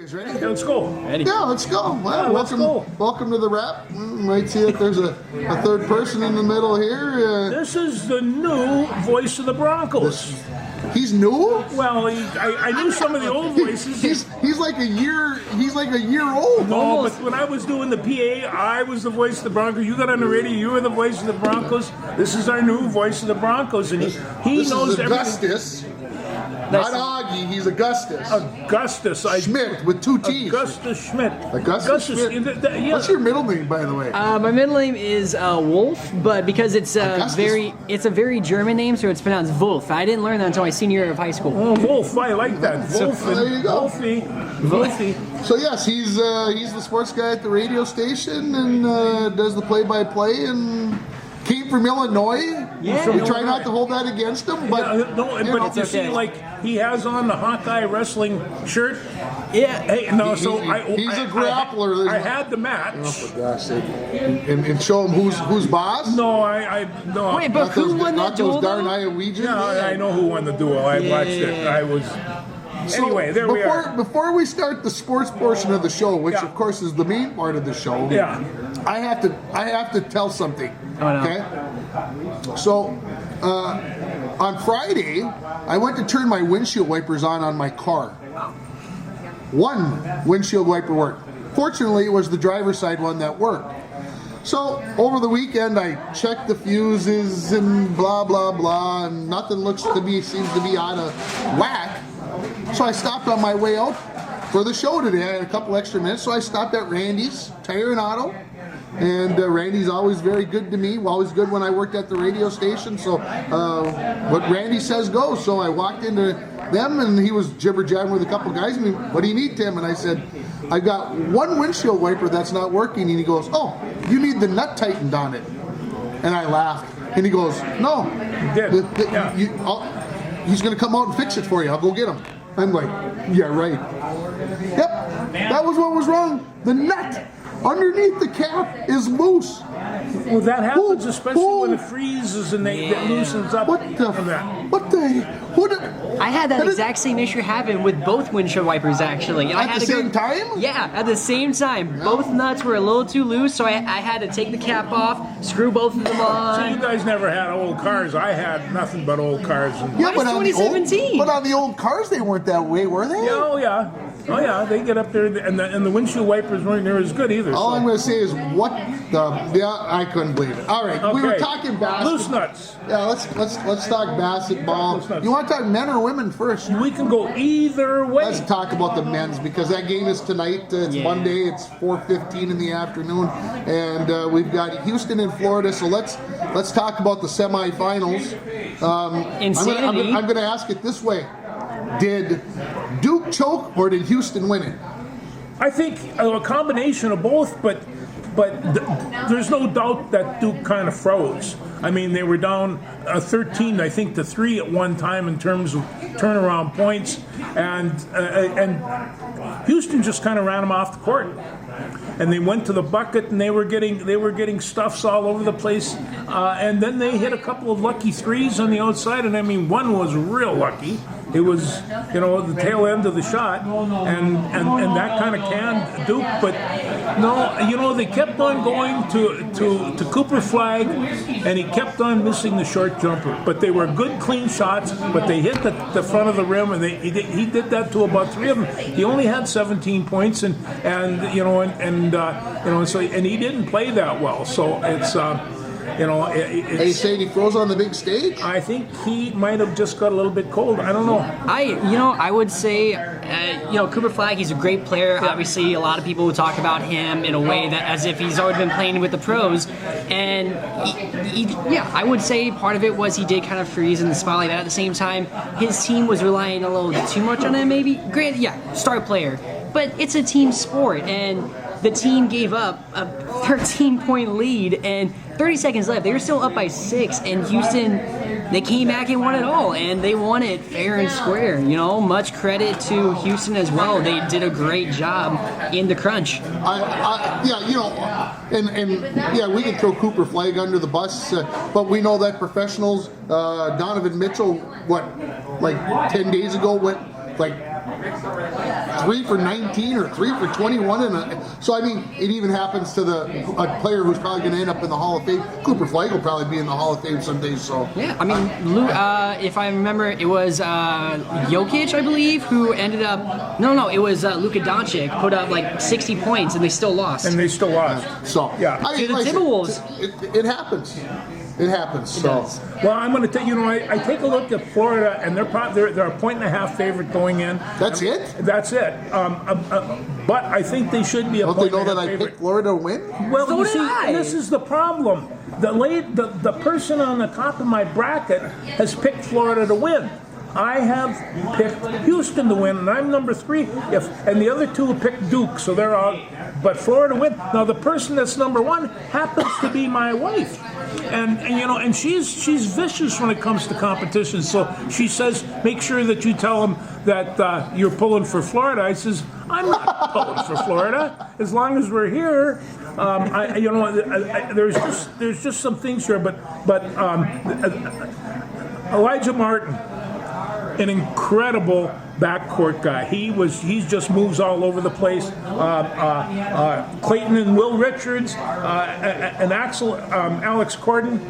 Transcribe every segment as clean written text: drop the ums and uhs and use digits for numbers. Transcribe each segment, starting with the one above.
guys ready? Yeah, let's go. Yeah, let's go. Well, let's go. Welcome to the wrap. You might see that there's a third person in the middle here. This is the new voice of the Broncos. He's new. Well, I knew some of the old voices. He's like a year. He's like a year old. No, but when I was doing the PA, I was the voice of the Broncos. You got on the radio, you were the voice of the Broncos. This is our new voice of the Broncos, and he This knows is everything. Augustus. Not Augie, he's Augustus. Augustus. Schmidt with two T's. Augustus Schmidt. Augustus Schmidt. Yeah. What's your middle name, by the way? My middle name is Wolf, but because it's a very German name, so it's pronounced Wolf. I didn't learn that until my senior year of high school. Oh, Wolf, I like that. Wolf. There you go. Wolfie. So yes, he's the sports guy at the radio station and does the play-by-play and came from Illinois. Yeah. We try not to hold that against him, but But you see, like he has on the Hawkeye wrestling shirt. Yeah. Hey, no, He's so a grappler. I had the match. Oh, for gosh sake. And show him who's boss. No, no. Wait, but who won that Not duel? those darn though? Iowegians. Yeah, I know who won the duel. I watched it. I was. Anyway, there we are. Before we start the sports portion of the show, which of course is the main part of the show, I have to tell something. Oh, no. Okay. So on Friday, I went to turn my windshield wipers on my car. One windshield wiper worked. Fortunately, it was the driver's side one that worked. So over the weekend, I checked the fuses and blah blah blah, and nothing seems to be out of whack. So I stopped on my way out for the show today. I had a couple extra minutes, so I stopped at Randy's Tire and Auto. And Randy's always very good to me, always good when I worked at the radio station. So what Randy says goes. So I walked into them, and he was jibber-jabbing with a couple guys. And what do you need, Tim? And I said, I've got one windshield wiper that's not working. And he goes, oh, you need the nut tightened on it. And I laughed. And he goes, no. He's going to come out and fix it for you. I'll go get him. I'm like, yeah, right. Yep, that was what was wrong. The nut underneath the cap is loose. Well, that happens, especially when it freezes and it loosens up. I had that exact same issue happen with both windshield wipers, actually. And At the same time? Yeah, at the same time. Both nuts were a little too loose, so I had to take the cap off, screw both of them on. So you guys never had old cars. I had nothing but old cars. Yeah, but on 2017. But on the old cars, they weren't that way, were they? Oh yeah. They get up there, and the windshield wipers weren't near as good either. All I'm going to say is, what the? Yeah, I couldn't believe it. All right, we were talking basketball. Loose nuts. Yeah, let's talk basketball. You want to talk men or women first? We can go either way. Let's talk about the men's because that game is tonight. It's Monday. It's 4:15 in the afternoon, and we've got Houston in Florida. So let's talk about the semifinals. Insanity. I'm going to ask it this way: did Duke choke or did Houston win it? I think a combination of both, but there's no doubt that Duke kind of froze. I mean, they were down 13, I think, to 3 at one time in terms of turnaround points, and Houston just kind of ran them off the court. And they went to the bucket, and they were getting stuffs all over the place. And then they hit a couple of lucky threes on the outside, and I mean, one was real lucky. It was, the tail end of the shot, and that kind of canned Duke. But no, they kept on going to Cooper Flag, and he kept on missing the short jumper. But they were good, clean shots. But they hit the front of the rim, and he did that to about 3 of them. He only had 17 points, and he didn't play that well. So it's. Are you saying he froze on the big stage? I think he might have just got a little bit cold. I don't know. I would say, Cooper Flag, he's a great player. Obviously, a lot of people would talk about him in a way that as if he's already been playing with the pros. And I would say part of it was he did kind of freeze in the spotlight. But at the same time, his team was relying a little too much on him, maybe. Granted, star player. But it's a team sport, and the team gave up a 13-point lead, and 30 seconds left. They were still up by 6, and Houston, they came back and won it all, and they won it fair and square. Much credit to Houston as well. They did a great job in the crunch. We can throw Cooper Flag under the bus, but we know that professionals, Donovan Mitchell, 10 days ago went 3 for 19 or 3 for 21. So, I mean, it even happens to a player who's probably going to end up in the Hall of Fame. Cooper Flag will probably be in the Hall of Fame someday. So yeah, I mean, if I remember, it was Jokic, I believe, who ended up. No, it was Luka Doncic put up like 60 points and they still lost. And they still lost. So yeah, I mean, the like I said, Timberwolves. it happens. It happens. So. does. Well, I'm going to tell you, I take a look at Florida, and they're a 1.5 favorite going in. That's it? That's it. But I think they should be a Don't they point know and a that half I favorite. picked Florida to win? Well, So you did see, I. this is the problem. The person on the top of my bracket has picked Florida to win. I have picked Houston to win, and I'm number 3. And the other 2 picked Duke, so they're out. But Florida win. Now the person that's number 1 happens to be my wife, and she's vicious when it comes to competition. So she says, make sure that you tell them that you're pulling for Florida. I says, I'm not pulling for Florida as long as we're here. There's just some things here, but Elijah Martin, an incredible backcourt guy. He just moves all over the place. Clayton and Will Richards, and Alex Condon,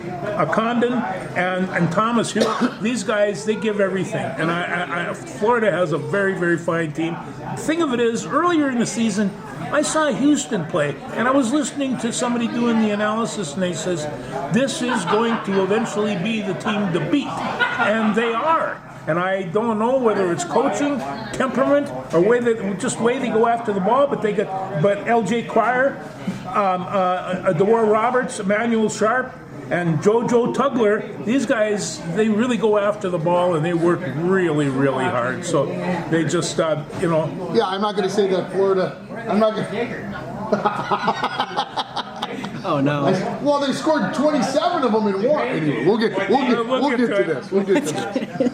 and Thomas Hill. These guys, they give everything. And Florida has a very, very fine team. The thing of it is, earlier in the season, I saw Houston play, and I was listening to somebody doing the analysis, and they says, this is going to eventually be the team to beat. And they are. And I don't know whether it's coaching, temperament, or way they go after the ball. But L.J. Cryer, DeWar Roberts, Emmanuel Sharp, and JoJo Tugler, these guys, they really go after the ball and they work really, really hard. So they just, Yeah, I'm not going to say that Florida. I'm not going to. Oh no! Well, they scored 27 of them in one. Anyway, we'll get to this. We'll get to this.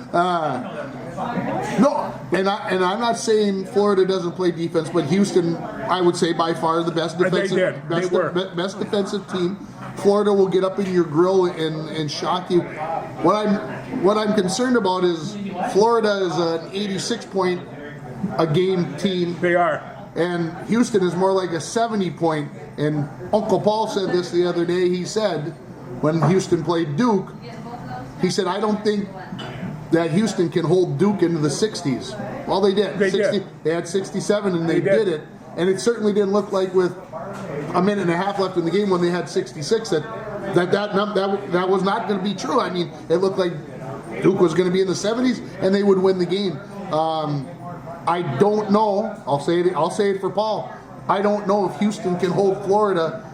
No, and I'm not saying Florida doesn't play defense, but Houston, I would say by far the best defensive, best defensive team. Florida will get up in your grill and shock you. What I'm concerned about is Florida is an 86 point a game team. they are. And Houston is more like a 70 point. And Uncle Paul said this the other day. He said, when Houston played Duke, he said, I don't think that Houston can hold Duke into the 60s. Well, they did. They had 67 and they did it. And it certainly didn't look like with a minute and a half left in the game when they had 66 that was not going to be true. I mean, it looked like Duke was going to be in the 70s and they would win the game. I don't know. I'll say it for Paul. I don't know if Houston can hold Florida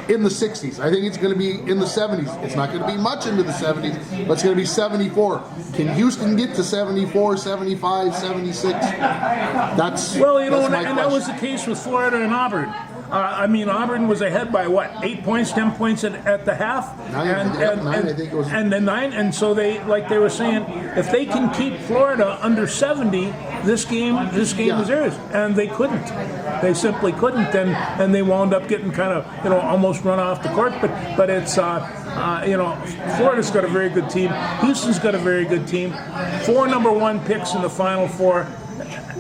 in the 60s. I think it's going to be in the 70s. It's not going to be much into the 70s, but it's going to be 74. Can Houston get to 74, 75, 76? That's my question. That was the case with Florida and Auburn. Auburn was ahead by 8 points, 10 points at the half, Nine, I think it was. And then 9. And so they were saying, if they can keep Florida under 70, this game is theirs. And they couldn't. They simply couldn't, and they wound up getting kind of almost run off the court. But it's Florida's got a very good team. Houston's got a very good team. 4 number 1 picks in the Final Four.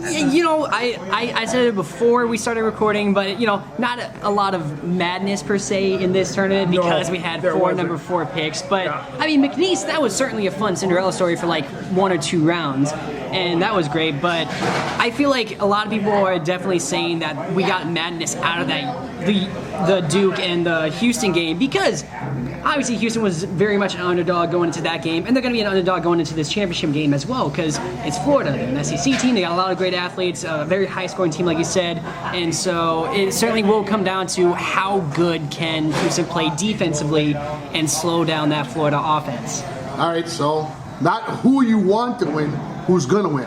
I said it before we started recording, but not a lot of madness per se in this tournament because we had 4 number 4 picks. But Yeah. McNeese, that was certainly a fun Cinderella story for like 1 or 2 rounds, and that was great. But I feel like a lot of people are definitely saying that we got madness out of the Duke and the Houston game because obviously Houston was very much an underdog going into that game, and they're going to be an underdog going into this championship game as well because it's Florida, they're an SEC team, they got a lot of great athletes, a very high-scoring team like you said, and so it certainly will come down to how good can Houston play defensively and slow down that Florida offense. All right, so not who you want to win, who's going to win.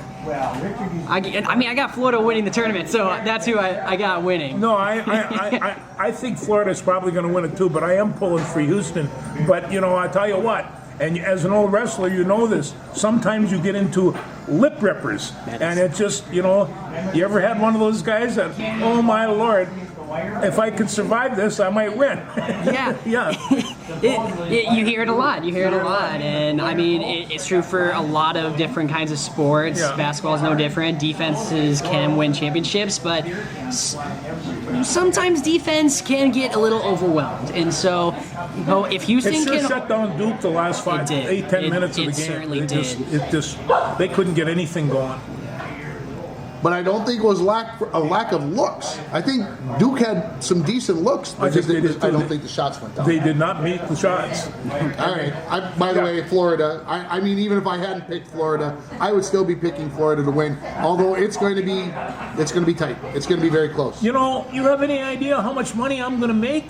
I got Florida winning the tournament, so that's who I got winning. No, I think Florida's probably going to win it too, but I am pulling for Houston. But I tell you what, and as an old wrestler, you know this. Sometimes you get into lip rippers. And it just, you ever had one of those guys that, oh my Lord, if I could survive this, I might win. Yeah. Yeah. You hear it a lot. You hear it a lot. And I mean, it's true for a lot of different kinds of sports. Yeah. Basketball is no different. Defenses can win championships, but sometimes defense can get a little overwhelmed. And so, if Houston It sure can. shut down Duke the last 8, 10 minutes of the game. Certainly It just, they couldn't get anything going. But I don't think it was a lack of looks. I think Duke had some decent looks. I think they did too. I don't think the shots went down. They did not meet the shots. All right. By the way, Florida. I mean, even if I hadn't picked Florida, I would still be picking Florida to win. Although it's going to be tight. It's going to be very close. You have any idea how much money I'm going to make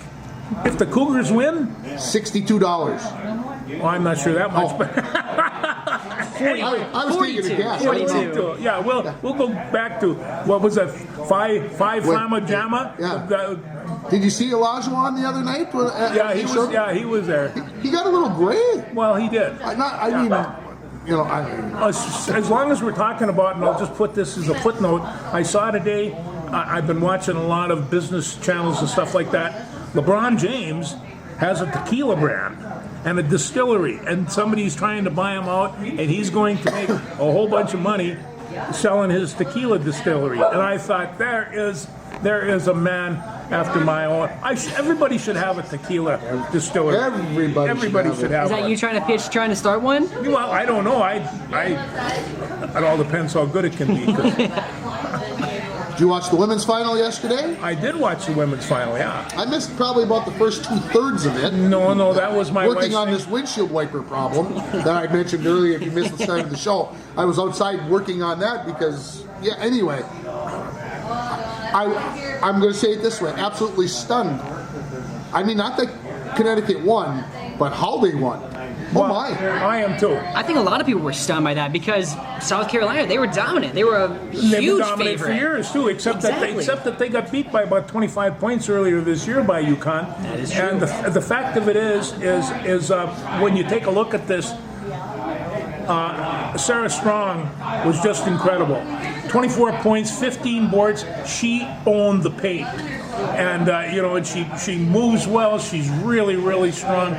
if the Cougars win? $62. Well, I'm not sure that much, but I was taking a guess. 42. Yeah, we'll go back to what was that? Five Fama Jama. Yeah. Did you see Olajuwon the other night? He was there. He got a little gray. Well, he did. As long as we're talking about, and I'll just put this as a footnote. I saw today. I've been watching a lot of business channels and stuff like that. LeBron James has a tequila brand and a distillery, and somebody's trying to buy him out, and he's going to make a whole bunch of money selling his tequila distillery. And I thought, there is a man after my own. Everybody should have a tequila distillery. Everybody should have Is that one. you trying to start one? Well, I don't know. It all depends how good it can be. 'Cause Did you watch the women's final yesterday? I did watch the women's final, yeah. I missed probably about the first 2/3 of it. No, that was my Working wife's on thing. this windshield wiper problem that I mentioned earlier. If you missed the start of the show, I was outside working on that because, anyway. I'm going to say it this way, absolutely stunned. I mean, not that Connecticut won, but how they won. Oh my. I am too. I think a lot of people were stunned by that because South Carolina, they were dominant. They were a They've been huge dominant favorite. for years too, except that they got beat by about 25 points earlier this year by UConn. That is true. And the fact of it is when you take a look at this, Sarah Strong was just incredible. 24 points, 15 boards. She owned the paint. And and she moves well. She's really, really strong.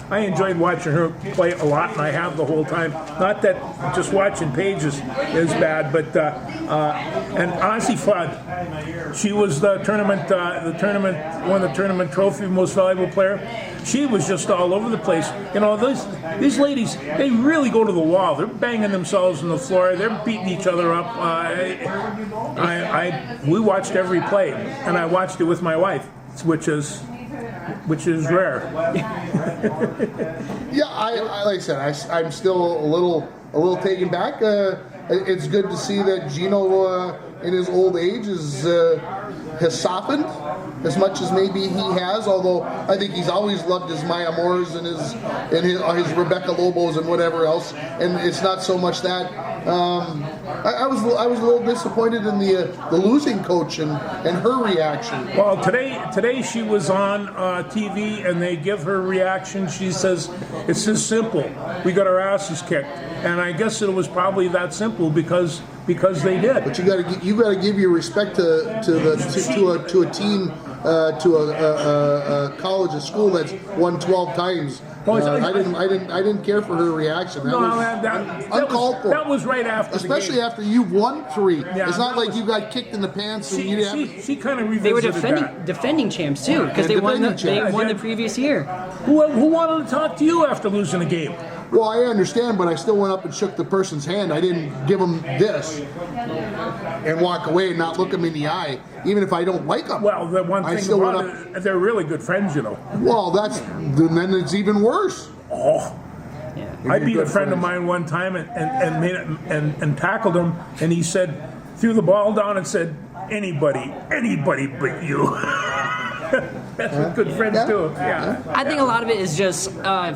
I enjoyed watching her play a lot, and I have the whole time. Not that just watching Paige is bad, but and Ozzie Flood, she was the tournament won the tournament trophy, most valuable player. She was just all over the place. These ladies, they really go to the wall. They're banging themselves on the floor. They're beating each other up. We watched every play, and I watched it with my wife, which is rare. Yeah, I like I said, I'm still a little taken back. It's good to see that Gino, in his old age, has softened as much as maybe he has. Although I think he's always loved his Maya Moores and his Rebecca Lobos and whatever else. And it's not so much that. I was a little disappointed in the losing coach and her reaction. Well, today she was on TV and they give her reaction. She says it's just simple. We got our asses kicked, and I guess it was probably that simple because they did. But you got to give your respect to a team, to a college, a school that's won 12 times. I didn't care for her reaction. That was uncalled for. That was right after especially the game. after you've won 3. Yeah, it's not like you got kicked in the pants and you didn't. She kind of They were revisited defending champs too because Yeah, they won defending the previous year. Who wanted to talk to you after losing a game? Well, I understand, but I still went up and shook the person's hand. I didn't give them this and walk away and not look them in the eye, even if I don't like them. Well, the one thing about it, they're really good friends, Well, then it's even worse. Oh. Yeah. I beat a good friend of friends. mine one time and made it and tackled him, and he threw the ball down and said, anybody but you. That's what good friends do. Yeah. I think a lot of it is just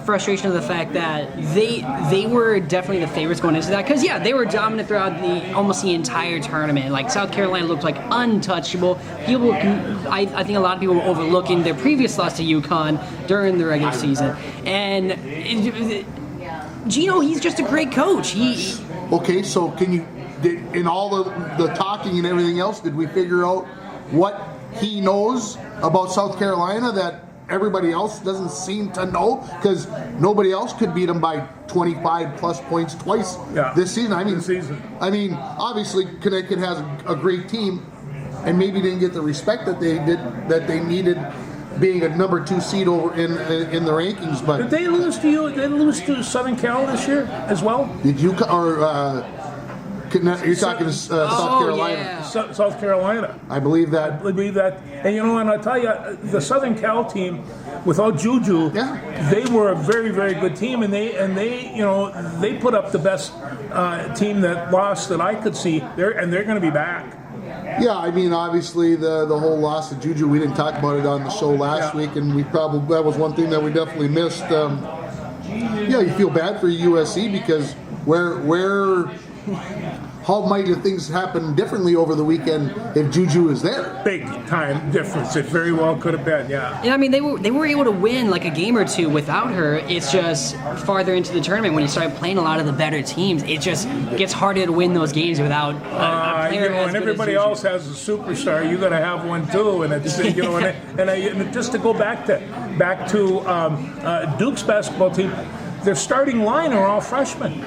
frustration of the fact that they were definitely the favorites going into that because they were dominant throughout almost the entire tournament. Like South Carolina looked like untouchable. I think a lot of people were overlooking their previous loss to UConn during the regular season, and Gino, he's just a great coach. Okay, so in all the talking and everything else, did we figure out what he knows about South Carolina that everybody else doesn't seem to know? Because nobody else could beat them by 25 plus points twice this season. I mean, obviously Connecticut has a great team, and maybe didn't get the respect that they needed, being a number 2 seed over in the rankings. But did they lose to you? Did they lose to Southern Cal this year as well? Did you you're talking South Carolina? Yeah. South Carolina. I believe that. I believe that. And and I'll tell you, the Southern Cal team, without Juju, they were a very, very good team, and they put up the best team that lost that I could see. They're going to be back. Yeah, I mean, obviously the whole loss of Juju, we didn't talk about it on the show last week, and that was one thing that we definitely missed. You feel bad for USC because how might things happen differently over the weekend if Juju is there? Big time difference. It very well could have been, yeah. And I mean, they were able to win like a game or two without her. It's just farther into the tournament when you start playing a lot of the better teams, it just gets harder to win those games without a player as and good everybody as Juju. else has a superstar. You got to have one too. And it's and just to go back to Duke's basketball team, their starting line are all freshmen.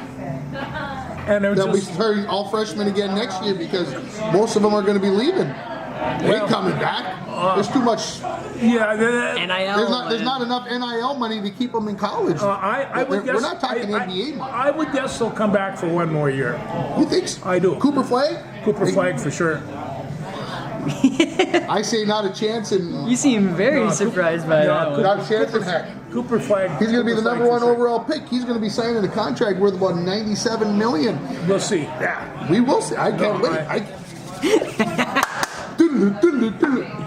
And they'll be starting all freshmen again next year because most of them are going to be leaving. They ain't coming back. There's too much. NIL. There's not enough NIL money to keep them in college. I would guess, we're not talking NBA money. I would guess they'll come back for one more year. You think so? I do. Cooper Flag? Cooper Flag for sure. I say not a chance in. You seem very surprised by that one. Not a chance in heck. Cooper Flag. He's going to be the Cooper number Flag 1 for sure. overall pick. He's going to be signing a contract worth about $97 million. We'll see. Yeah. We will see. I can't wait.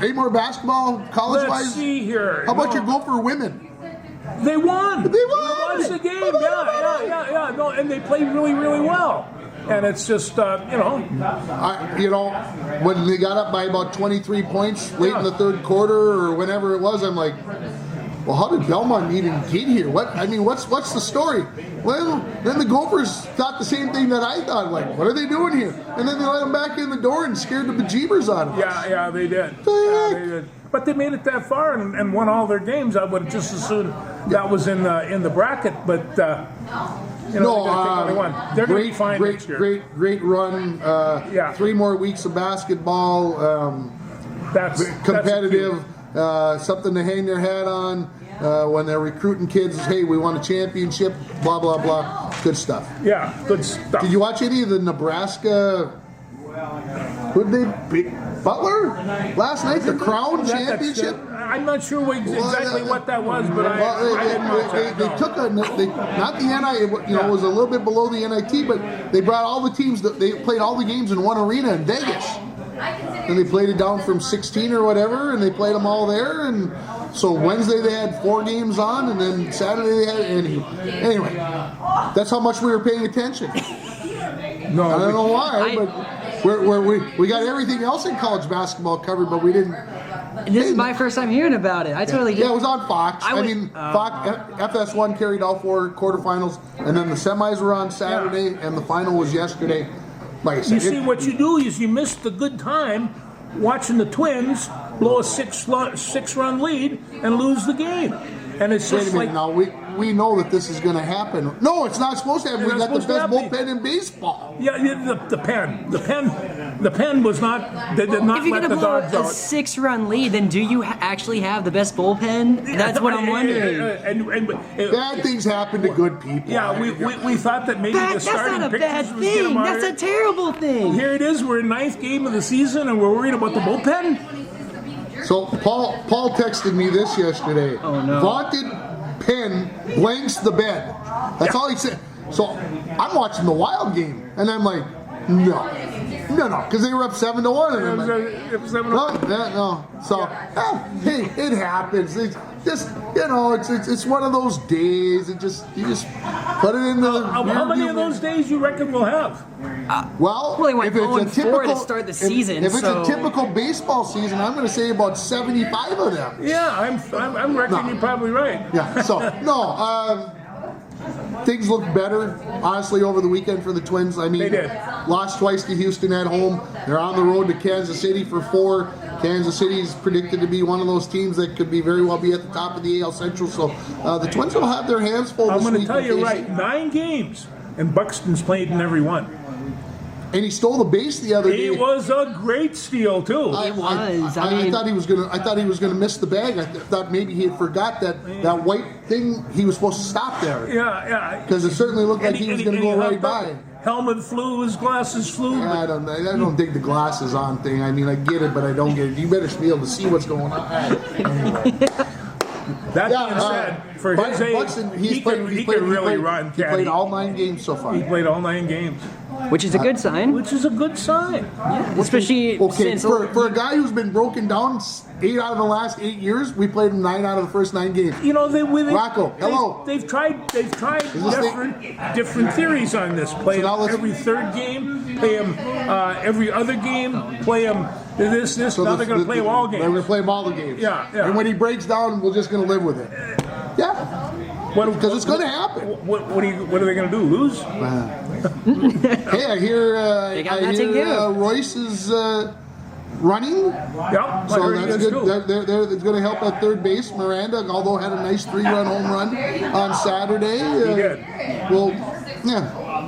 Any more basketball, college-wise? Let's see here. How about your Gopher women? They won. They won. Watch the game. Yeah. No, and they played really, really well. And it's just, when they got up by about 23 points late in the third quarter or whenever it was, I'm like, well, how did Belmont even get here? What's the story? Well, then the Gophers thought the same thing that I thought. Like, what are they doing here? And then they let them back in the door and scared the bejeebers out of them. Yeah, they did. Yeah, they did. But they made it that far and won all their games. I would have just as soon that was in the bracket. But they're going to be fine next year. Great run. 3 more weeks of basketball. That's competitive. Something to hang their hat on when they're recruiting kids. Hey, we won a championship. Blah blah blah. Good stuff. Yeah, good stuff. Did you watch any of the Nebraska? Who'd they beat? Butler last night. The Crown Championship. I'm not sure exactly what that was, but I didn't watch that. They took not the NIT. It was a little bit below the NIT, but they brought all the teams. They played all the games in one arena in Vegas. And they played it down from 16 or whatever, and they played them all there. And so Wednesday they had 4 games on, and then Saturday they had. Anyway, that's how much we were paying attention. No, I don't know why, but we got everything else in college basketball covered, but we didn't. This is my first time hearing about it. I totally did. Yeah, it was on Fox. Fox FS1 carried all 4 quarterfinals, and then the semis were on Saturday, and the final was yesterday. Like I said, you see, what you do is you miss the good time watching the Twins blow a 6-run lead and lose the game. And it's just like... Now, we know that this is going to happen. No, it's not supposed to happen. We got the best bullpen in baseball. Yeah, the pen was not... They did not if you're let going to the blow dogs a out. 6-run lead, then do you actually have the best bullpen? That's what I'm wondering. Bad things happen to good people. Yeah, we thought that maybe the starting that's not a bad pitchers was getting thing. them That's out. a terrible thing. Here it is. We're in 9th game of the season, and we're worried about the bullpen? So Paul texted me this yesterday. Oh, no. Vaunted pen blanks the bed. That's all he said. So I'm watching the Wild game, and I'm like, no, because they were up 7-1. And I'm like, no. So hey, it happens. It's just it's one of those days. You just put it in the. How many of those days you reckon we'll have? Well, they went if it's a 0-4 to typical start the season. If it's a typical baseball season, I'm going to say about 75 of them. Yeah, I'm reckoning you're probably right. Yeah. So no. things look better, honestly, over the weekend for the Twins. I mean, They did. Lost twice to Houston at home. They're on the road to Kansas City for 4. Kansas City is predicted to be one of those teams that could be very well be at the top of the AL Central. So the Twins will have their hands full I'm this going to week. tell in you KC. right, 9 games, and Buxton's played in every one. And he stole the base the other day. It was a great steal too. It was. I mean, thought he was gonna. I thought he was gonna miss the bag. I thought maybe he had forgot that white thing. He was supposed to stop there Yeah. because it certainly looked like he was gonna go right hopped up. by. Helmet flew, his glasses flew. I don't dig the glasses on thing. I mean, I get it, but I don't get it. You better be able to see what's going on. That being said, for his age, Buxton, he could really run. He Caddy. played all 9 games so far. He played all 9 games, which is a good sign, which is a good sign. especially Okay, since for a guy who's been broken down 8 out of the last 8 years, we played him 9 out of the first 9 games. You know, Rocco, hello. They've tried different theories on this. Play So now him let's- every 3rd game. Play him every other game. Play him this. So now they're going to play him all They're going to games. play him all the games. Yeah. And when he breaks down, we're just going to live with it. Yeah, because it's going to happen. What are they going to do? Lose? Hey, I hear got nothing to give. Royce is running, Yeah. so that's good. It's going to help at third base. Miranda, although had a nice 3-run home run on Saturday. He did.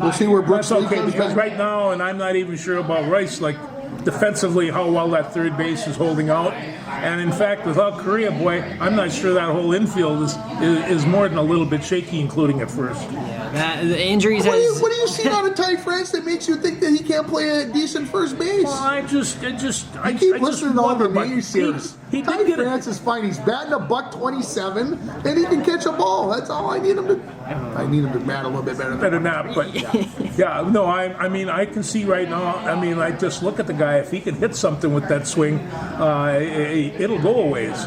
We'll see where Brooks That's Lee okay comes because back. right now, and I'm not even sure about Rice, like defensively how well that third base is holding out. And in fact, without Korea boy, I'm not sure that whole infield is more than a little bit shaky, including at first. the injuries What do has. you see out of Ty France that makes you think that he can't play a decent first base? Well, I just Keep listening to all the wonder, but names here. he Ty did get France is fine. He's batting a $127, and he can catch a ball. That's all I need him to. I need him to bat a little bit better. better not, but yeah, no, I mean, I can see right now. I mean, I just look at the guy. If he can hit something with that swing, it'll go a ways.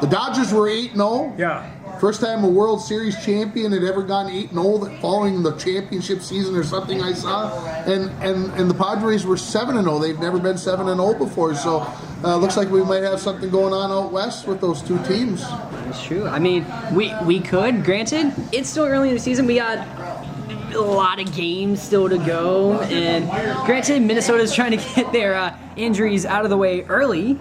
The Dodgers were 8-0. Yeah. First time a World Series champion had ever gone 8-0 following the championship season or something I saw, and the Padres were 7-0. They've never been 7-0 before, so looks like we might have something going on out west with those two teams. It's true. I mean, we could. Granted, it's still early in the season. We got a lot of games still to go, and granted, Minnesota's trying to get their injuries out of the way early.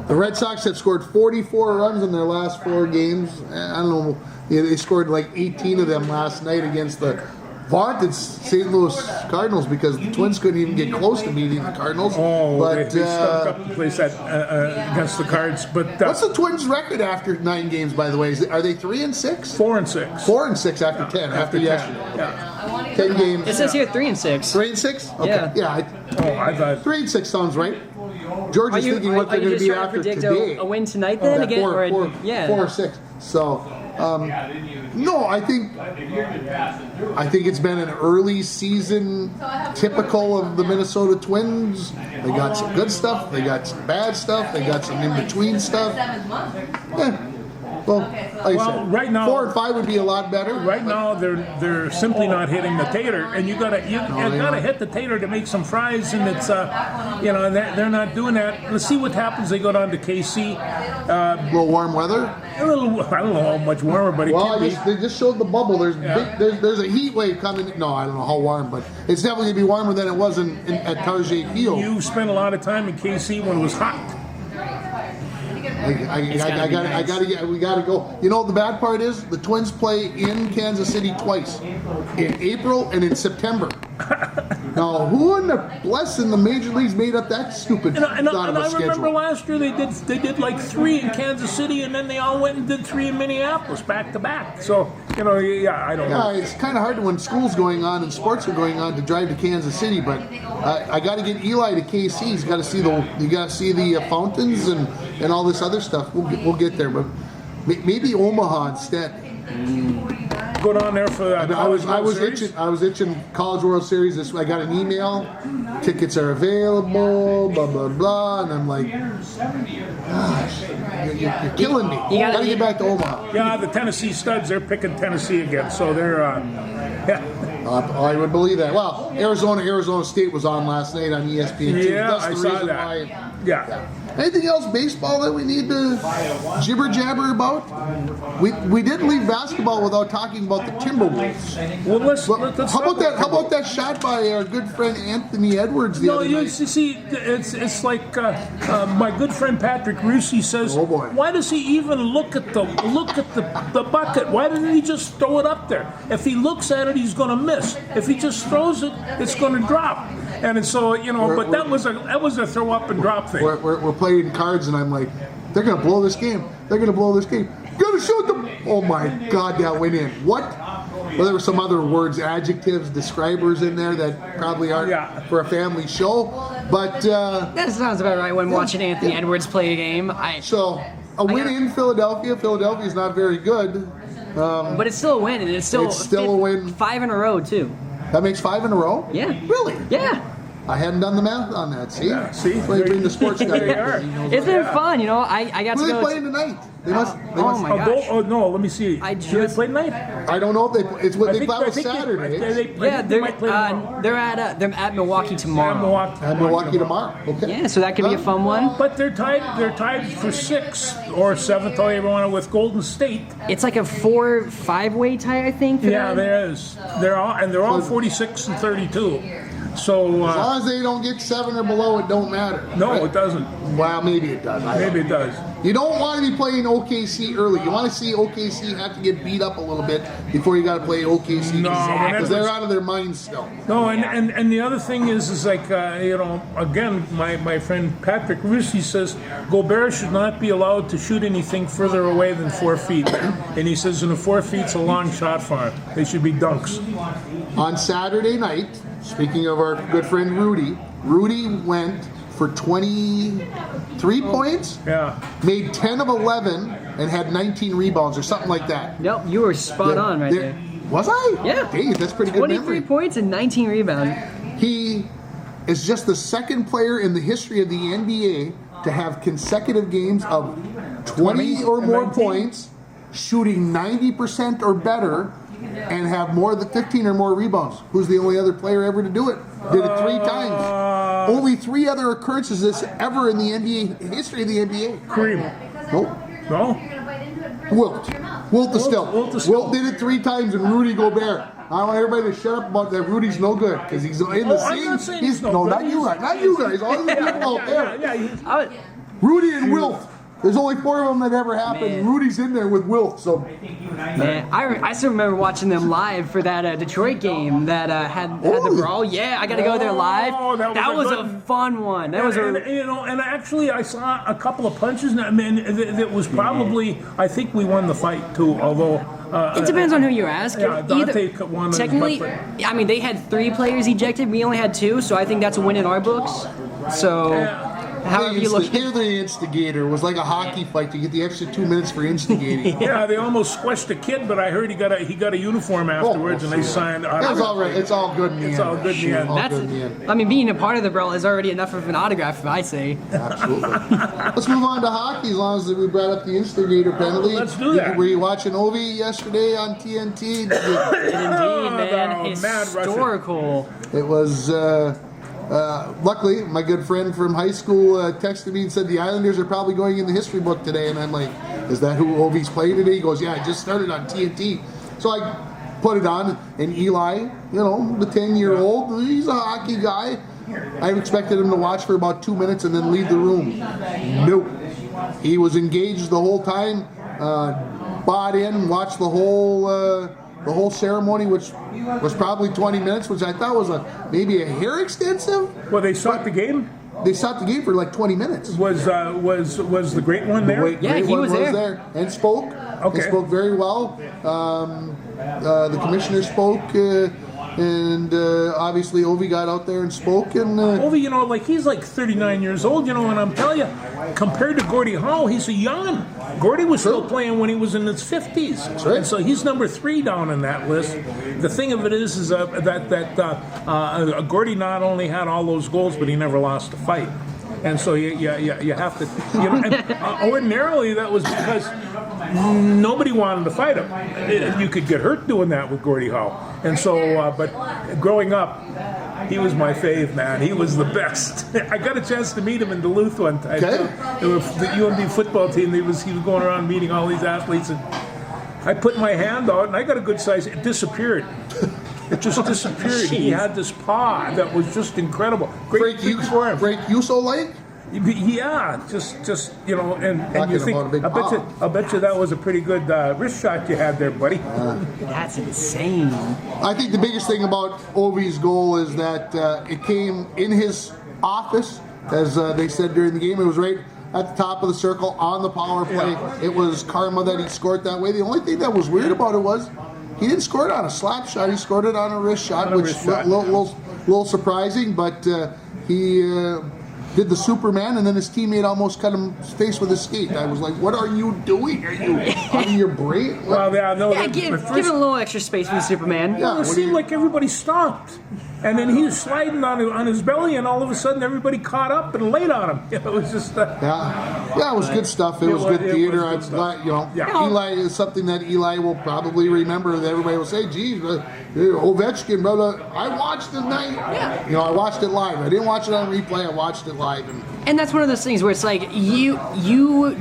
The Red Sox have scored 44 runs in their last 4 games. I don't know. They scored like 18 of them last night against the vaunted St. Louis Cardinals because the Twins couldn't even get close to beating the Cardinals. Oh, but they stunk up the place against the Cards. But what's the Twins' record after 9 games? By the way, are they 3-6? 4-6. 4-6 after 10. After 10. yesterday, Yeah. 10 games. It says here 3-6. 3-6. Okay. Yeah. I thought 3-6 sounds right. George is thinking what they're going to be just trying to after predict today. a win tonight then again? 4 or, yeah. 4 or 6. So, no, I think it's been an early season typical of the Minnesota Twins. They got some good stuff. They got some bad stuff. They got some in between stuff. Yeah. Well, like I said, right now- 4 and 5 would be a lot better. right now they're simply not hitting the tater, and you gotta they gotta aren't. hit the tater to make some fries, and it's they're not doing that. Let's see what happens. They go down to KC. A little warm weather. A little, I don't know how much warmer, but it Well, can be. they just showed the bubble. There's Yeah. there's a heat wave coming. No, I don't know how warm, but it's definitely gonna be warmer than it was at Tarjay Field. You spent a lot of time in KC when it was hot. We gotta go. You know what the bad part is? The Twins play in Kansas City twice, in April and in September. Now, who in the blessing the major leagues made up that stupid And thought of a I remember schedule? last year they did like 3 in Kansas City, and then they all went and did 3 in Minneapolis back to back. So I don't Yeah, know. it's kind of hard when school's going on and sports are going on to drive to Kansas City, but I got to get Eli to KC. He's got to see the fountains and all this other stuff. We'll get there, but maybe Omaha instead. Go down there for that. I was itching College World Series. I got an email. Tickets are available. Blah blah blah, and I'm like, gosh, you're killing me. You gotta- Gotta get back to Omaha. Yeah, the Tennessee Studs, they're picking Tennessee again, so they're yeah. I would believe that. Well, Arizona State was on last night on ESPN too. Yeah, That's the I saw reason that. why. Yeah. Anything else baseball that we need to jibber jabber about? We didn't leave basketball without talking about the Timberwolves. Well, let's How about that? How about that shot by our good friend Anthony Edwards the No, other you night? see, it's like my good friend Patrick Russi says. Oh, boy. Why does he even look at the bucket? Why didn't he just throw it up there? If he looks at it, he's going to miss. If he just throws it, it's going to drop. And so but that was a throw up and drop thing. We're playing cards, and I'm like, they're gonna blow this game. They're gonna blow this game. Gotta shoot them. Oh my God, that went in. What? Well, there were some other words, adjectives, describers in there that probably aren't for a family show. But That sounds about right when watching Anthony Edwards play a game. so a win in Philadelphia. Philadelphia's not very good. But it's still a win, and it's still a win. 5 in a row too. That makes 5 in a row. Yeah. Really? Yeah. I hadn't done the math on that. See? See? That's why you bring the sports guy. There you are. It's been fun, I got Who to are they go. playing tonight? They must. Oh my gosh. Oh no, let me see. I Do just- they play tonight? I don't know if they. It's what I they think- play I on think Saturday. Yeah, they might play tomorrow. they're at Milwaukee tomorrow. Milwaukee tomorrow. Okay. Yeah, so that could be a fun one. But they're tied for 6th or 7th, however you want to, with Golden State. It's like a 4-5-way tie, I think. for Yeah, that. there is. They're all 46 and 32. So As long as they don't get 7 or below, it don't matter. no, right? it doesn't. Well, maybe it does. I don't Maybe it know. does. You don't want to be playing OKC early. You want to see OKC have to get beat up a little bit before you got to play OKC. No, because they're out of their minds still. No, and the other thing is like again, my friend Patrick Russi says Gobert should not be allowed to shoot anything further away than 4 feet, and he says, and 4 feet's a long shot for him. They should be dunks. On Saturday night, speaking of our good friend Rudy went for 23 points, Yeah. made 10 of 11, and had 19 rebounds or something like that. Nope, you were spot on right there. Was I? Yeah. Dang, that's pretty good 23 memory. points and 19 rebounds. He is just the second player in the history of the NBA to have consecutive games of 20 or and more 19? points, shooting 90% or better, and have more than 15 or more rebounds. Who's the only other player ever to do it? Did it 3 times. Only 3 other occurrences this ever in the NBA history of the NBA. Kareem. Nope. No? Wilt. Wilt is still. Wilt is still. Wilt did it 3 times, and Rudy Gobert. I want everybody to shut up about that. Rudy's no good because he's in the I'm same. not saying He's he's no no, good. not you guys. Not you guys. All the people out there. Yeah. Rudy and Wilt. There's only 4 of them that ever happened. Man. Rudy's in there with Wilt. So Man, I still remember watching them live for that Detroit game that had the Oh. brawl. Yeah, I got to go there live. Oh, that was a fun one. That was and, a and actually I saw a couple of punches, and I mean, that was probably, I think we won the fight too, although. It depends on who you ask. Yeah, Dante won. Technically, I mean, they had 3 players ejected. We only had 2, so I think that's a win in our books. So, however you look at They're the instigator. It was like a hockey fight. You get the extra 2 minutes for instigating. Yeah, they almost squished a kid, but I heard he got a uniform afterwards, and they signed. It's all right. It's all good in the end. It's all good in the end. All that's. good in the end. I mean, being a part of the brawl is already enough of an autograph, I say. Absolutely. Let's move on to hockey as long as we brought up the instigator penalty. Let's do that. Were you watching Ovi yesterday on TNT? Indeed, man, Oh, mad Russian. historical. It was, luckily, my good friend from high school texted me and said the Islanders are probably going in the history book today. And I'm like, is that who Ovi's playing today? He goes, yeah, I just started on TNT. So I put it on, and Eli, the 10-year-old, he's a hockey guy. I expected him to watch for about 2 minutes and then leave the room. Nope. He was engaged the whole time, bought in, watched the whole ceremony, which was probably 20 minutes, which I thought was maybe a hair extensive. Well, they stopped the game. They stopped the game for like 20 minutes. Was the great one there? Yeah, Great he one was there. and spoke. Okay. He spoke very well. The commissioner spoke, and obviously Ovi got out there and spoke. And Ovi, he's like 39 years old, and I'm telling you, compared to Gordie Howe, he's a young'un. Gordie was still playing when he was in his 50s. That's right. And so he's number 3 down in that list. The thing of it is that Gordie not only had all those goals, but he never lost a fight. And so you have to, and, ordinarily that was because nobody wanted to fight him. You could get hurt doing that with Gordie Howe. And so, but growing up, He was my fave, man. He was the best. I got a chance to meet him in Duluth one time. Okay. It was the UNB football team. He was going around meeting all these athletes, and I put my hand out, and I got a good size. It disappeared. It just disappeared. He had this paw that was just incredible. Great feet for him. Frank Uso like? Yeah, just and Talking you think about a big I bet you that was a pretty good wrist shot you had there, buddy. That's insane. I think the biggest thing about Ovi's goal is that it came in his office, as they said during the game. It was right at the top of the circle on the power play. It was karma that he scored that way. The only thing that was weird about it was he didn't score it on a slap shot. He scored it on a wrist shot, which is a little surprising, but he did the Superman, and then his teammate almost cut him face with his skate. I was like, what are you doing? Are you out of your brain? What? Well, yeah, no. Yeah, give it a little extra space for Superman. Yeah. It seemed like everybody stopped. And then he was sliding on his belly, and all of a sudden everybody caught up and laid on him. It was just... Yeah, it was good stuff. It was good it theater. was good I'm glad, Yeah. Eli is something that Eli will probably remember. That everybody will say, geez, Ovechkin, brother, I watched the night. Yeah. I watched it live. I didn't watch it on replay. I watched it live. And that's one of those things where it's like you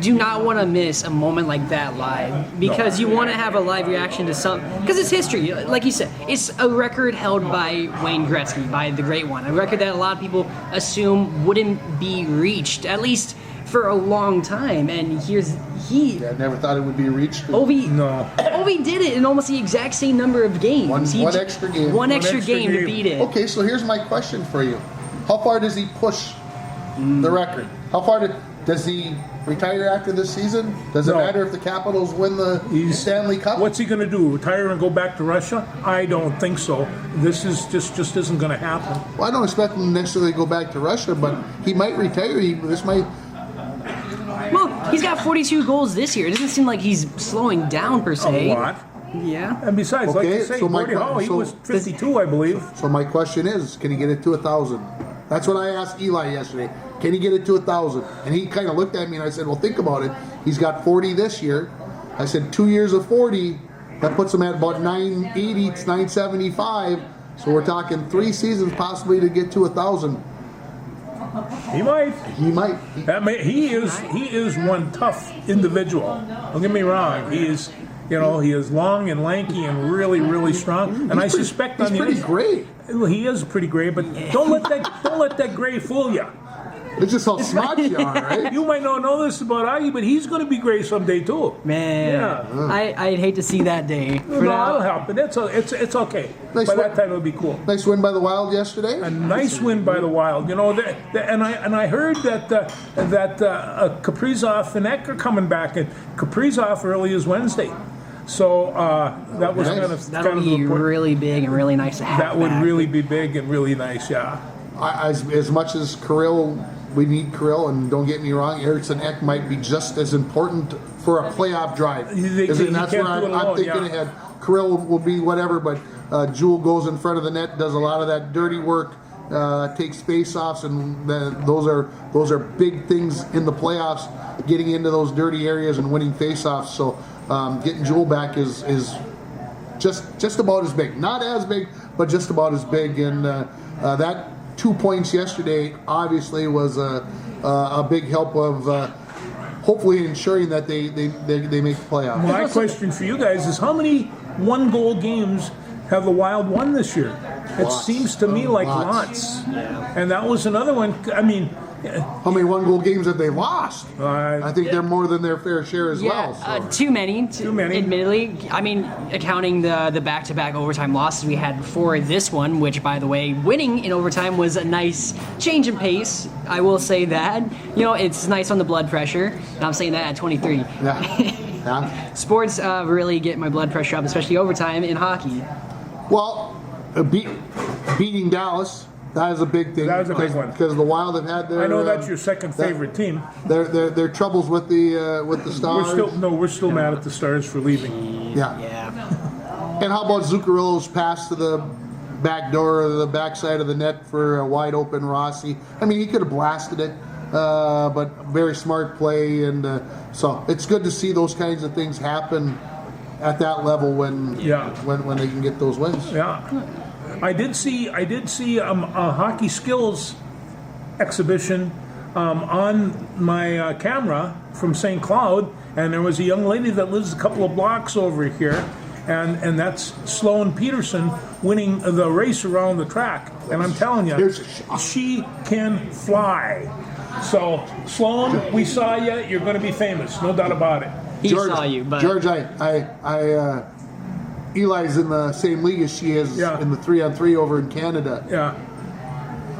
do not want to miss a moment like that live, because you want to have a live reaction to something, because it's history. Like you said, it's a record held by Wayne Gretzky, by the Great One, a record that a lot of people assume wouldn't be reached, at least for a long time. And I never thought it would be reached. Ovi did it in almost the exact same number of games. One extra game. One extra game to beat it. Okay, so here's my question for you. How far does he push the record? How far does he retire after this season? Does it matter if the Capitals win the Stanley Cup? What's he going to do? Retire and go back to Russia? I don't think so. This is just isn't going to happen. Well, I don't expect him to necessarily go back to Russia, but he might retire. Well, he's got 42 goals this year. It doesn't seem like he's slowing down per se. A lot. Yeah. And besides, like Okay, you say, so Gordie Howe, he was 52, I believe. So my question is, can he get it to 1,000? That's what I asked Eli yesterday. Can he get it to 1,000? And he kind of looked at me and I said, well, think about it. He's got 40 this year. I said 2 years of 40, that puts him at about 980, 975. So we're talking 3 seasons possibly to get to 1,000. He might. He might. He is one tough individual. Don't get me wrong. He is, he is long and lanky and really, really strong. And I suspect on the pretty great. Well, he is pretty gray, but don't let that gray fool you. It's just how smart you are, right? You might not know this about Augie, but he's going to be gray someday too. Man, Yeah. I'd hate to see that day. For No, now. that'll happen. It's okay. Nice By one. that time, it'll be cool. Nice win by the Wild yesterday. A nice win by the Wild. And I heard that Kaprizov and Eck are coming back, and Kaprizov early is Wednesday. So that was Nice. That would be really big and really nice to have. That would back. really be big and really nice, yeah. As much as Kirill, we need Kirill, and don't get me wrong, Eriksson Ek might be just as important for a playoff drive. He That's can't where do it I'm alone, thinking yeah. ahead. Kirill will be whatever, but Jewel goes in front of the net, does a lot of that dirty work, takes face-offs, and those are big things in the playoffs, getting into those dirty areas and winning face-offs. So getting Jewel back is just about as big. Not as big, but just about as big. And that 2 points yesterday obviously was a big help of hopefully ensuring that they make the playoffs. My question for you guys is, how many one-goal games have the Wild won this year? It Lots. seems to me like lots. And that was another one. I mean, How many one-goal games have they lost? I I think they're more than their fair share as Yeah, well. So. too many. Too many. Admittedly, I mean, accounting the back-to-back overtime losses we had before this one, which, by the way, winning in overtime was a nice change in pace. I will say that. It's nice on the blood pressure. And I'm saying that at 23. Yeah. Sports really get my blood pressure up, especially overtime in hockey. Well, beating Dallas. That is a big thing. That was a big one. Because the Wild have had their. I know that's your second favorite team. Their troubles with the Stars. We're still mad at the Stars for leaving. Yeah. And how about Zuccarello's pass to the back door or the backside of the net for a wide open Rossi? I mean, he could have blasted it, but very smart play. And so it's good to see those kinds of things happen at that level when when they can get those wins. Yeah, I did see a hockey skills exhibition on my camera from St. Cloud, and there was a young lady that lives a couple of blocks over here, and that's Sloan Peterson winning the race around the track. And I'm telling you, she can fly. So Sloan, we saw you. You're going to be famous, no doubt about it. He saw you, but George, Eli's in the same league as she is in the 3-on-3 over in Canada. Yeah.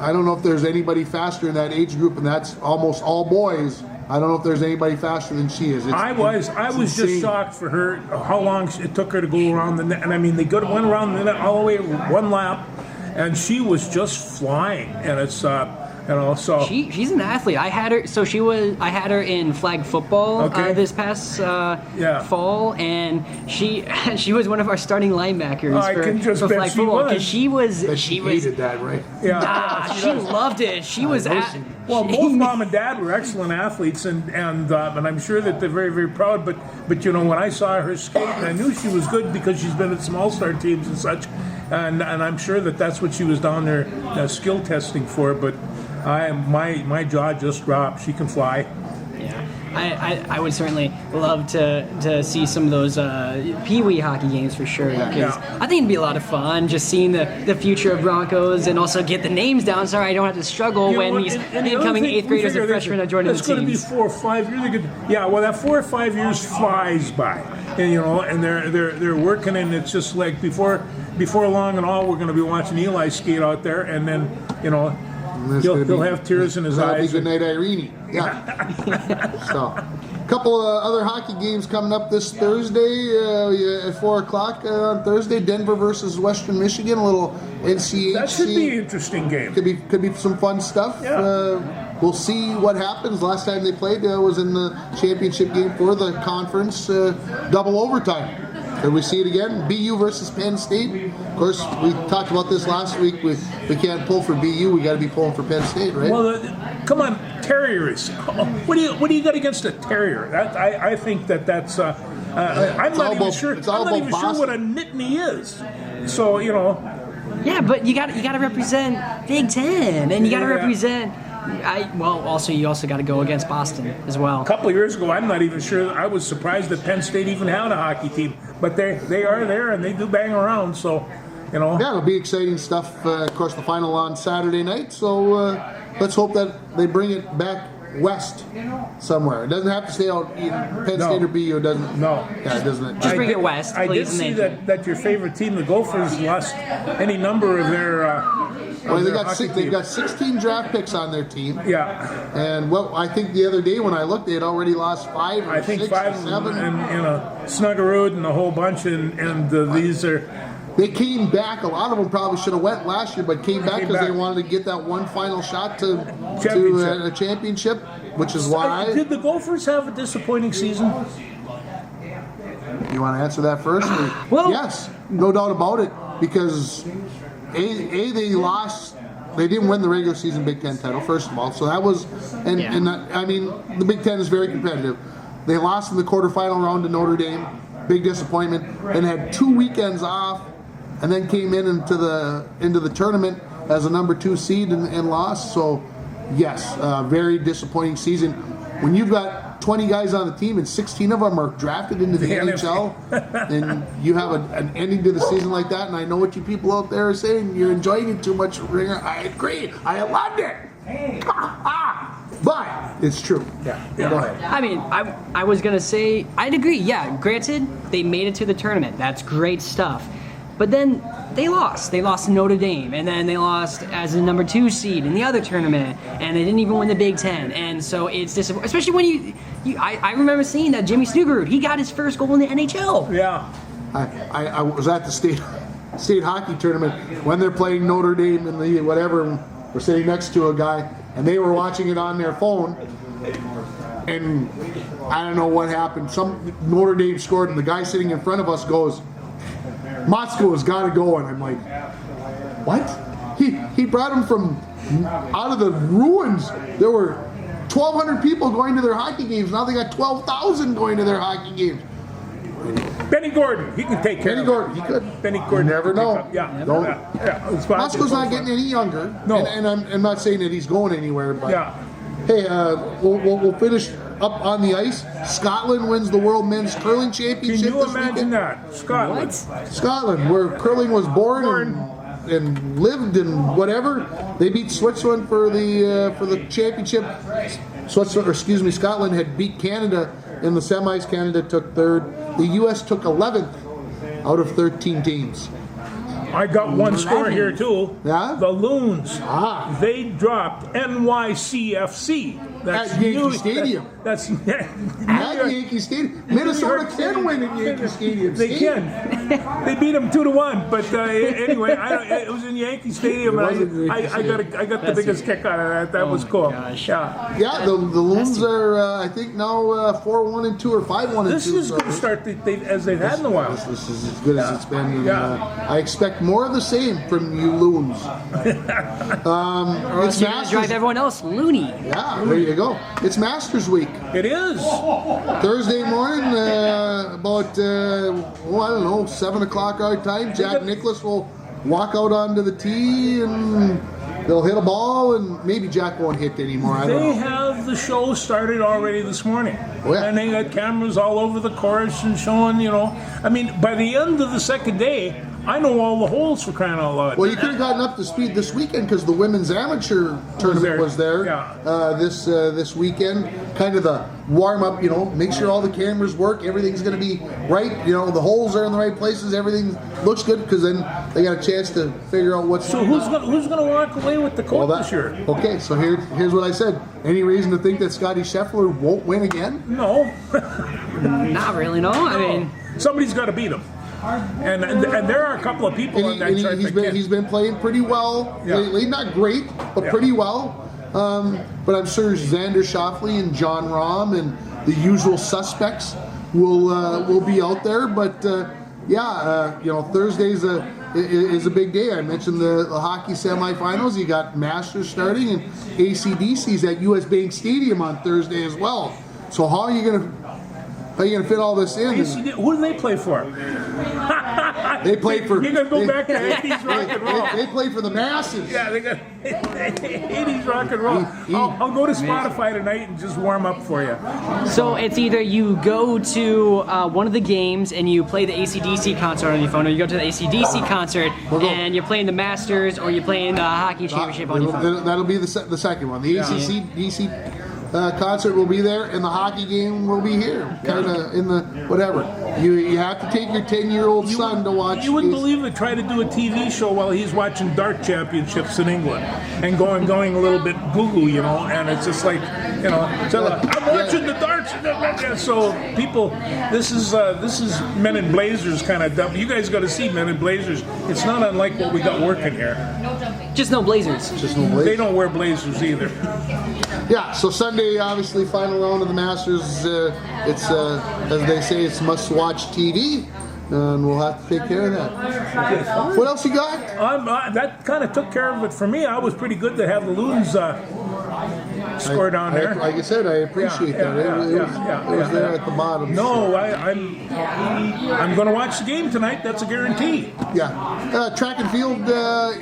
I don't know if there's anybody faster in that age group, and that's almost all boys. I don't know if there's anybody faster than she is. I was just shocked for her how long it took her to go around the net. And I mean, they went around the net all the way one lap, and she was just flying. And it's so she's an athlete. I had her in flag football this past fall, and she was one of our starting linebackers for flag football because she hated that, right? Yeah, she loved it. She was well, both mom and dad were excellent athletes, and I'm sure that they're very, very proud. But you know, when I saw her skate, I knew she was good because she's been at some all-star teams and such, and I'm sure that's what she was down there skill testing for. But my jaw just dropped. She can fly. Yeah, I would certainly love to see some of those Pee-wee hockey games for sure. Because I think it'd be a lot of fun just seeing the future of Broncos and also get the names down so I don't have to struggle when these incoming 8th graders and freshmen are joining the teams. It's going to be 4 or 5 years. Well, that 4 or 5 years flies by, and and they're working, and it's just like before long and all, we're going to be watching Eli skate out there, and then he'll have tears in his eyes. Good night, Irene. Yeah. So, a couple of other hockey games coming up this Thursday at 4 o'clock on Thursday. Denver versus Western Michigan. A little NCHC. That should be an interesting game. Could be some fun stuff. Yeah. We'll see what happens. Last time they played was in the championship game for the conference, double overtime. Could we see it again? BU versus Penn State. Of course, we talked about this last week. We can't pull for BU. We got to be pulling for Penn State, right? Well, come on, Terriers. What do you got against a Terrier? I think that's. I'm not even sure. I'm not even sure what a Nittany is. So Yeah, but you got to represent Big Ten, and you got to represent. You also got to go against Boston as well. A couple of years ago, I'm not even sure. I was surprised that Penn State even had a hockey team, but they are there and they do bang around. So, Yeah, it'll be exciting stuff. Of course, the final on Saturday night. So let's hope that they bring it back west somewhere. It doesn't have to stay out in Penn State or BU. It doesn't. No. Yeah, it doesn't. Just bring it west. I did see that your favorite team, the Gophers, lost any number of their. Well, they've got 16 draft picks on their team. Yeah. And I think the other day when I looked, they had already lost 5 or 6 or 7. And Snuggerud and a whole bunch, and these are. They came back. A lot of them probably should have went last year, but came back because they wanted to get that one final shot to a championship, which is why. Did the Gophers have a disappointing season? You want to answer that first? Well, yes, no doubt about it. Because they lost. They didn't win the regular season Big Ten title, first of all. So that was, I mean, the Big Ten is very competitive. They lost in the quarterfinal round to Notre Dame. Big disappointment. And had 2 weekends off, and then came into the tournament as a number 2 seed and lost. So, yes, very disappointing season. When you've got 20 guys on the team and 16 of them are drafted into the NHL, and you have an ending to the season like that, and I know what you people out there are saying, you're enjoying it too much, Ringer. I agree. I loved it. But it's true. Yeah. Go ahead. I mean, I was going to say, I'd agree. Yeah, granted, they made it to the tournament. That's great stuff. But then they lost. They lost to Notre Dame, and then they lost as a number 2 seed in the other tournament, and they didn't even win the Big Ten. And so it's disappointing, especially when I remember seeing that Jimmy Snuggerud, he got his first goal in the NHL. Yeah. I was at the state hockey tournament when they're playing Notre Dame and the whatever. We're sitting next to a guy, and they were watching it on their phone. And I don't know what happened. Some Notre Dame scored, and the guy sitting in front of us goes, "Moscow has got to go." And I'm like, "What?" He brought him from out of the ruins. There were 1,200 people going to their hockey games. Now they got 12,000 going to their hockey games. Benny Gordon, he can take care Benny of Gordon, he could. it. Benny Gordon. You never can know. pick up. Yeah. Don't. Yeah. It's fine. Moscow's not getting any younger. No. And I'm not saying that he's going anywhere, but Yeah. hey, we'll finish up on the ice. Scotland wins the World Men's Curling Can Championship you this imagine weekend. that? Scotland. Scotland, where curling was born and lived and whatever, they beat Switzerland for the championship. Scotland had beat Canada in the semis. Canada took third. The U.S. took 11th out of 13 teams. I got one score here too. Yeah? The Loons. Ah. They dropped NYCFC. At Yankee Stadium. That's At Yankee Stadium. Minnesota can win at Yankee Stadium. They can. They beat them 2-1. But anyway, it was in Yankee Stadium, and I got the biggest kick out of that. That was cool. Yeah. Yeah, the Loons are I think now 4-1-2 or 5-1-2. This is a good start as they've had in a while. This is as good as it's been. And, Yeah. I expect more of the same from you Loons. Or else It's you're gonna drive Masters. everyone else loony. Yeah, there you go. It's Masters week. It is. Thursday morning, about I don't know, 7 o'clock our time. Jack Nicklaus will walk out onto the tee and they'll hit a ball, and maybe Jack won't hit anymore. I don't They know. have the show started already this morning. Oh, yeah. And they got cameras all over the course and showing, I mean, by the end of the second day, I know all the holes for crying out loud. Well, you could have gotten up to speed this weekend because the women's amateur tournament was there, Yeah. this weekend. Kind of the warm up, make sure all the cameras work, everything's going to be right. The holes are in the right places, everything looks good because then they got a chance to figure out what's. So who's gonna walk away with the coat this year? Okay, so here's what I said. Any reason to think that Scotty Scheffler won't win again? No. Not really, no. I mean, Somebody's got to beat him. And there are a couple of people on that chart that can. He's been playing pretty well Yeah. lately. Not great, but Yeah. pretty well. But I'm sure Xander Schauffele and John Rahm and the usual suspects will be out there. But Thursday's is a big day. I mentioned the hockey semifinals. You got Masters starting, and AC/DC's at US Bank Stadium on Thursday as well. So how are you gonna fit all this in? Who do they play for? They play for. You're gonna go back to 80s rock and roll. They play for the masses. Yeah, they got 80s rock and roll. I'll go to Spotify tonight and just warm up for you. so it's either you go to one of the games and you play the AC/DC concert on your phone, or you go to the AC/DC concert and you're playing the Masters, or you're playing the hockey championship on your phone. That'll be the second one. The ACC/DC concert will be there, and the hockey game will be here, kind of in the whatever. You have to take your 10-year-old son to watch. You wouldn't believe it. Try to do a TV show while he's watching dart championships in England and going a little bit goo-goo, and it's just like, so I'm watching the darts. So people, this is Men in Blazers kind of dumb. You guys got to see Men in Blazers. It's not unlike what we got working here. Just no Blazers. Just no Blazers. They don't wear Blazers either. Yeah, so Sunday, obviously, final round of the Masters. It's as they say, it's must-watch TV, and we'll have to take care of that. What else you got? That kind of took care of it for me. I was pretty good to have the Loons score down there. Like I said, I appreciate that. It was there at the bottom. No, I'm going to watch the game tonight. That's a guarantee. Yeah. Track and field,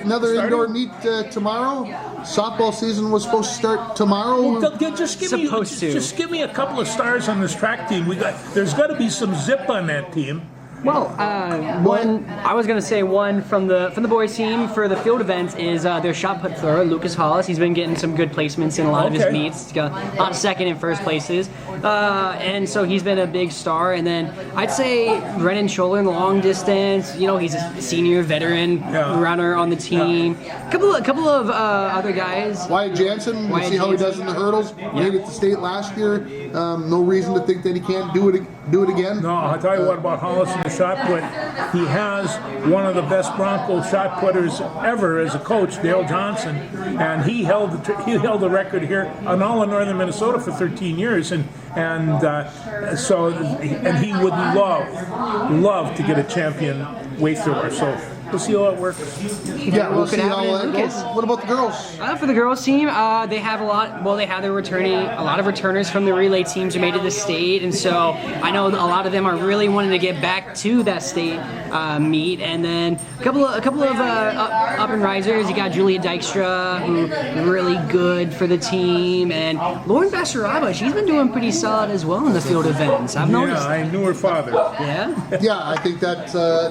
another indoor meet tomorrow. Softball season was supposed to start tomorrow. Just give me a couple of stars on this track team. There's got to be some zip on that team. Well, I was gonna say one from the boys team for the field events is their shot put thrower Lucas Hollis. He's been getting some good placements in a lot of his meets. He's got a lot of second and first places, and so he's been a big star. And then I'd say Brennan Scholler in the long distance. He's a senior veteran runner on the team. A couple of other guys. Wyatt Jansen, we'll see how he does in the hurdles. Made it to state last year. No reason to think that he can't do it again. No, I'll tell you what about Hollis and the shot put. He has one of the best Bronco shot putters ever as a coach, Dale Johnson, and he held the record here on all of northern Minnesota for 13 years. And and and he would love to get a champion weight thrower. So we'll see how it works. Yeah, we'll What could see how happen in that Lucas? goes. What about the girls? For the girls team, they have a lot. Well, they have a lot of returners from the relay teams who made it to state, and so I know a lot of them are really wanting to get back to that state meet. And then a couple of up and risers. You got Julia Dykstra, who really good for the team, and Lauren Basaraba. She's been doing pretty solid as well in the field events. I've noticed. Yeah, I knew her father. Yeah. Yeah, I think that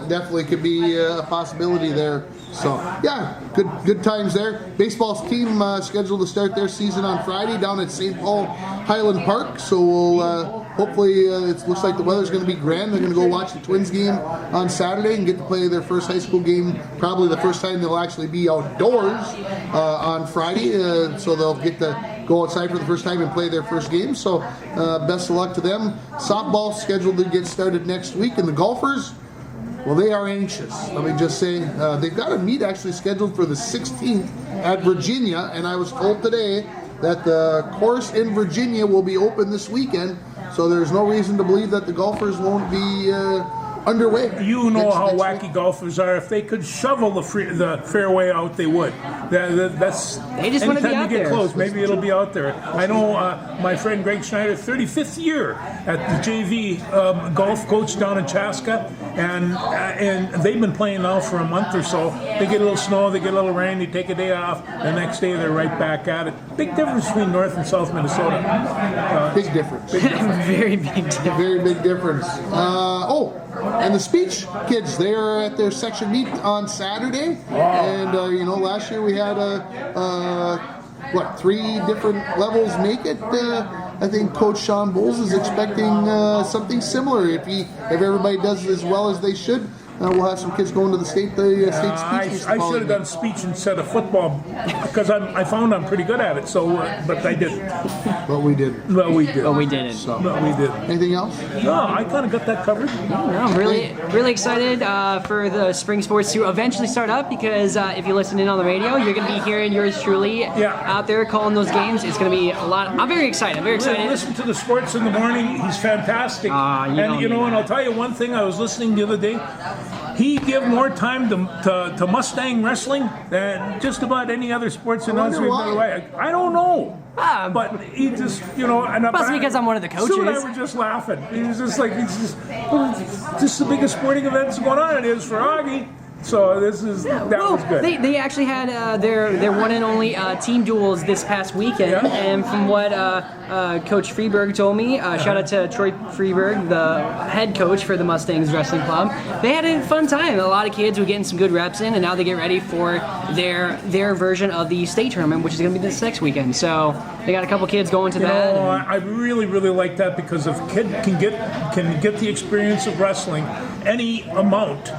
definitely could be a possibility there. So yeah, good times there. Baseball's team scheduled to start their season on Friday down at St. Paul Highland Park. So we'll hopefully it looks like the weather's going to be grand. They're going to go watch the Twins game on Saturday and get to play their first high school game. Probably the first time they'll actually be outdoors on Friday. So they'll get to go outside for the first time and play their first game. So best of luck to them. Softball scheduled to get started next week, and the golfers, well, they are anxious. Let me just say, they've got a meet actually scheduled for the 16th at Virginia, and I was told today that the course in Virginia will be open this weekend, so there's no reason to believe that the golfers won't be underway. You know how next wacky week. golfers are. If they could shovel the fairway out, they would. That's They just wanna be anytime out you get there. close, maybe it'll be out there. I know my friend Greg Schneider, 35th year at the JV golf coach down in Chaska, and they've been playing now for a month or so. They get a little snow, they get a little rain, they take a day off. The next day they're right back at it. Big difference between North and South Minnesota. Big difference. Very big difference. Very big difference. And the speech kids, they are at their section meet on Saturday. And, last year we had 3 different levels make it. I think Coach Sean Bowles is expecting something similar. If everybody does as well as they should, we'll have some kids going to the state speech. I should have done speech instead of football because I found I'm pretty good at it. So, but I didn't. But we did. Well, we did. But we didn't. So, No, we didn't. anything else? No, I kind of got that covered. No, I'm really excited for the spring sports to eventually start up because if you listen in on the radio, you're going to be hearing yours truly out there calling those games. It's going to be a lot. I'm very excited. I'm very excited. Listen to the sports in the morning. He's fantastic. And I'll tell you one thing. I was listening the other day. He give more time to Mustang wrestling than just about any other sports in I wonder why. I don't know. But he just, Must be because I'm one of the coaches. Sue and I were just laughing. He was just like, it's just the biggest sporting events going on. It is for Augie. So that was good. They actually had their one and only team duels this past weekend, and from what Coach Freeberg told me, shout out to Troy Freeberg, the head coach for the Mustangs Wrestling Club. They had a fun time. A lot of kids were getting some good reps in, and now they get ready for their version of the state tournament, which is going to be this next weekend. So they got a couple kids going to that. I really, really like that because if a kid can get the experience of wrestling any amount.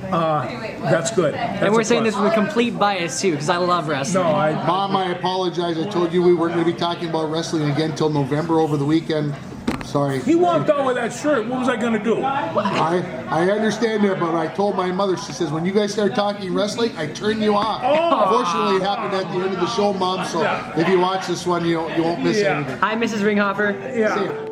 That's good. And we're saying this with a complete bias too, because I love wrestling. No, Mom, I apologize. I told you we weren't going to be talking about wrestling again till November over the weekend. Sorry. He walked out with that shirt. What was I going to do? I understand that, but I told my mother, she says, when you guys start talking wrestling, I turn you off. Unfortunately, it happened at the end of the show, Mom, so if you watch this one, you won't miss anything. Hi, Mrs. Ringhofer. Yeah. See ya.